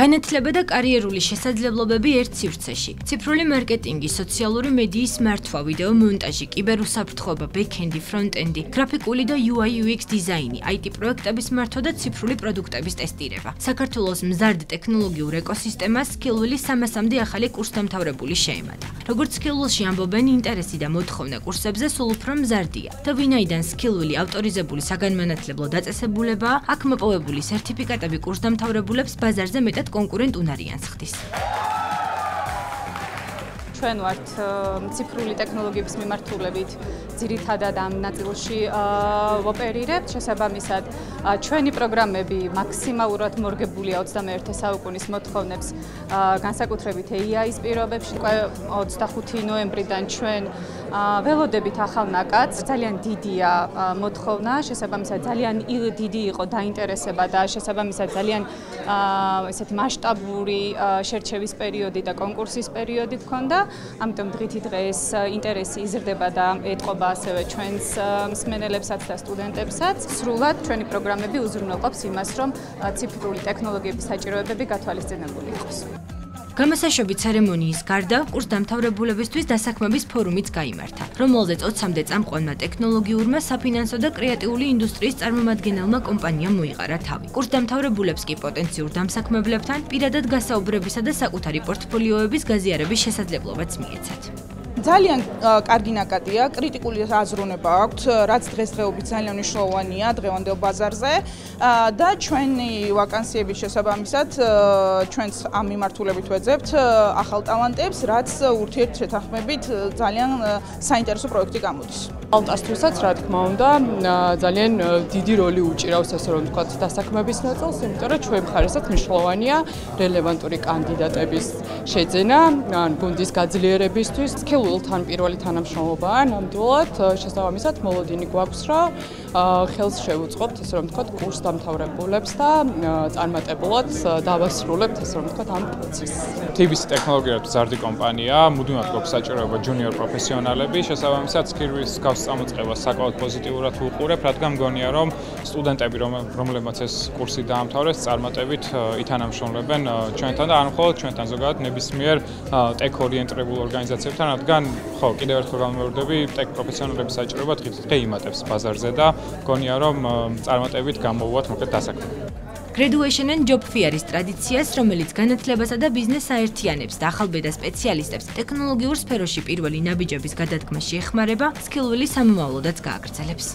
განათლება და კარიერული შესაძლებლობები ერთ სივრცეში. ციფრული მარკეტინგი, სოციალური მედიის მართვა, ვიდეო მონტაჟი, კიბერუსაფრთხოება, ბექენდი, ფრონტენდი, გრაფიკული და UI UX დიზაინი, IT პროექტების მართვა და ციფრული პროდუქტების ტესტირება. საქართველოს მზარდ ტექნოლოგიურ ეკოსისტემას Skillwell 300-მდე ახალი კურსდამთავრებული შეემატა. როგორც Skillwell-ში ამბობენ, ინტერესი და მოთხოვნა კურსებზე სულ უფრო მზარდია და ვინაიდან Skillwell ავტორიზებული საგანმანათლებლო დაწესებულებაა, აქ მოპოვებული სერტიფიკატები კურსდამთავრებულებს ბაზარზე მეტად კონკურენტ უნარიანს ხდის. ჩვენ ვართ ციფრული ტექნოლოგიების მიმართულებით ძირითადად ამ ნაწილში ვოპერირებთ. შესაბამისად, ჩვენი პროგრამები მაქსიმალურად მორგებულია 21 საუკუნის მოთხოვნებს, განსაკუთრებით AI-ის პირობებში. 25 ნოემბრიდან ჩვენ ველოდებით ახალ ნაკადს. ძალიან დიდია მოთხოვნა, შესაბამისად ძალიან დიდი იყო დაინტერესება და შესაბამისად ძალიან ესეთი მასშტაბური შერჩევის პერიოდი და კონკურსის პერიოდი გქონდა. ამიტომ დღითი დღეს ინტერესი იზრდება და ეთყობა ასევე ჩვენს მსმენელებსაც და სტუდენტებსაც. სრულად ჩვენი პროგრამები უზრუნველყოფს იმას, რომ ციფრული ტექნოლოგიების საჭიროებები გათვალისწინებული იყოს. გამოსაშვები ცერემონიის გარდა კურსდამთავრებულებისთვის დასაქმების ფორუმიც გაიმართა, რომელზეც 20-მდე წამყვანმა ტექნოლოგიურმა, საფინანსო და კრეატიული ინდუსტრიის წარმომადგენელმა კომპანიამ მოიყარა თავი. კურსდამთავრებულებს კი პოტენციურ დამსაქმებლებთან პირადად გასაუბრებისა და საკუთარი პორტფოლიოების გაზიარების შესაძლებლობაც მიეცათ. ძალიან კარგი ნაკადია, კრიტიკული აზროვნება აქვს, რაც დღესდღეობით ძალიან მნიშვნელოვანია დღევანდელ ბაზარზე და ჩვენი ვაკანსიების შესაბამისად ჩვენც ამ მიმართულებით ვეძებთ ახალ ტალანტებს, რაც ურთიერთშეთანხმებით ძალიან საინტერესო პროექტი გამოდის. ალტასთვისაც, რა თქმა უნდა, ძალიან დიდი როლი უჭირავს, ასე რომ ვთქვათ, დასაქმების ნაწილს, იმიტომ რომ ჩვენ მხარესაც მნიშვნელოვანია რელევანტური კანდიდატების შეძენა, ან გუნდის გაძლიერებისთვის. Skillwell-თან პირველი თანამშრომლობაა ნამდვილად, შესაბამისად, მოლოდინი გვაქვს, რომ ხელს შევუწყობთ, ასე რომ ვთქვათ, კურსდამთავრებულებს და წარმატებულად დავასრულებთ, ასე რომ ვთქვათ, ამ პროცესს. TBC ტექნოლოგია მზარდი კომპანიაა, მუდმივად გვაქვს საჭიროება ჯუნიორ პროფესიონალები, შესაბამისად, Skillwell-ის გამოწწამოწყებას საკმაოდ პოზიტიურად ვუყურებ, რადგან მგონია, რომ სტუდენტები, რომლებმაც ეს კურსი დაამთავრეს, წარმატებით ითანამშრომლებენ ჩვენთან და არ მხოლოდ ჩვენთან, ზოგადად ნებისმიერ ტექ-ორიენტირებულ ორგანიზაციებთან, რადგან ხო, კიდევ ერთხელ გამოვერდები, ტექ პროფესიონალების საჭიროება დღე იმატებს ბაზარზე და მგონია, რომ წარმატებით გამოვუვათ მოკლედ დასაქმება. Graduation and Job Fair-ის ტრადიციას, რომელიც განათლებასა და ბიზნესს აერთიანებს და ახალბედა სპეციალისტებს ტექნოლოგიურ სფეროში პირველი ნაბიჯების გადადგმაში ეხმარება, Skillwell-ი სამომავლოდაც გააგრძელებს.